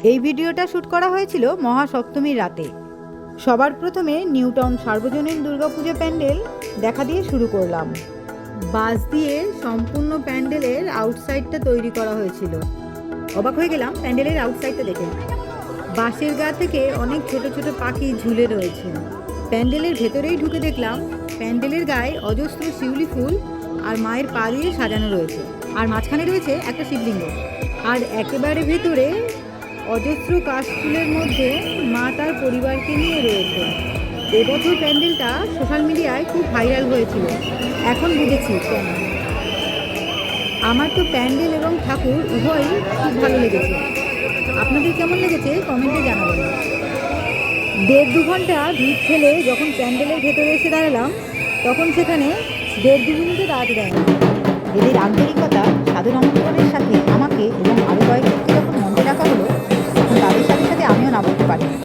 এই ভিডিওটা শ্যুট করা হয়েছিল মহাসপ্তমীর রাতে। সবার প্রথমে নিউ টাউন সার্বজনীন দুর্গাপূজা প্যান্ডেল দেখা দিয়ে শুরু করলাম। বাঁশ দিয়ে সম্পূর্ণ প্যান্ডেলের আউটসাইডটা তৈরি করা হয়েছিল। অবাক হয়ে গেলাম প্যান্ডেলের আউটসাইডটা দেখে। বাঁশের গা থেকে অনেক ছোট ছোট পাখি ঝুলে রয়েছে। প্যান্ডেলের ভেতরেই ঢুকে দেখলাম প্যান্ডেলের গায়ে অজস্র শিউলি ফুল আর মায়ের পা দিয়ে সাজানো রয়েছে, আর মাঝখানে রয়েছে একটা শিবলিঙ্গ। আর একেবারে ভেতরে অজস্র কাশফুলের মধ্যে মা তার পরিবারকে নিয়ে রয়েছে। এবছর প্যান্ডেলটা সোশ্যাল মিডিয়ায় খুব ভাইরাল হয়েছিল, এখন বুঝেছি কেন। আমার তো প্যান্ডেল এবং ঠাকুর উভয়ই খুব ভালো লেগেছে। আপনাদের কেমন লেগেছে কমেন্টে জানাবেন। 1.5-2 ঘন্টা ভিড় ঠেলে যখন প্যান্ডেলের ভেতরে এসে দাঁড়ালাম, তখন সেখানে 1.5-2 মিনিটে দাঁড়াতে দেয়নি। এদের আন্তরিকতা, সাদর আমন্ত্রণের সাথে আমাকে এবং আরও কয়েকজনকে যখন মঞ্চে রাখা হলো,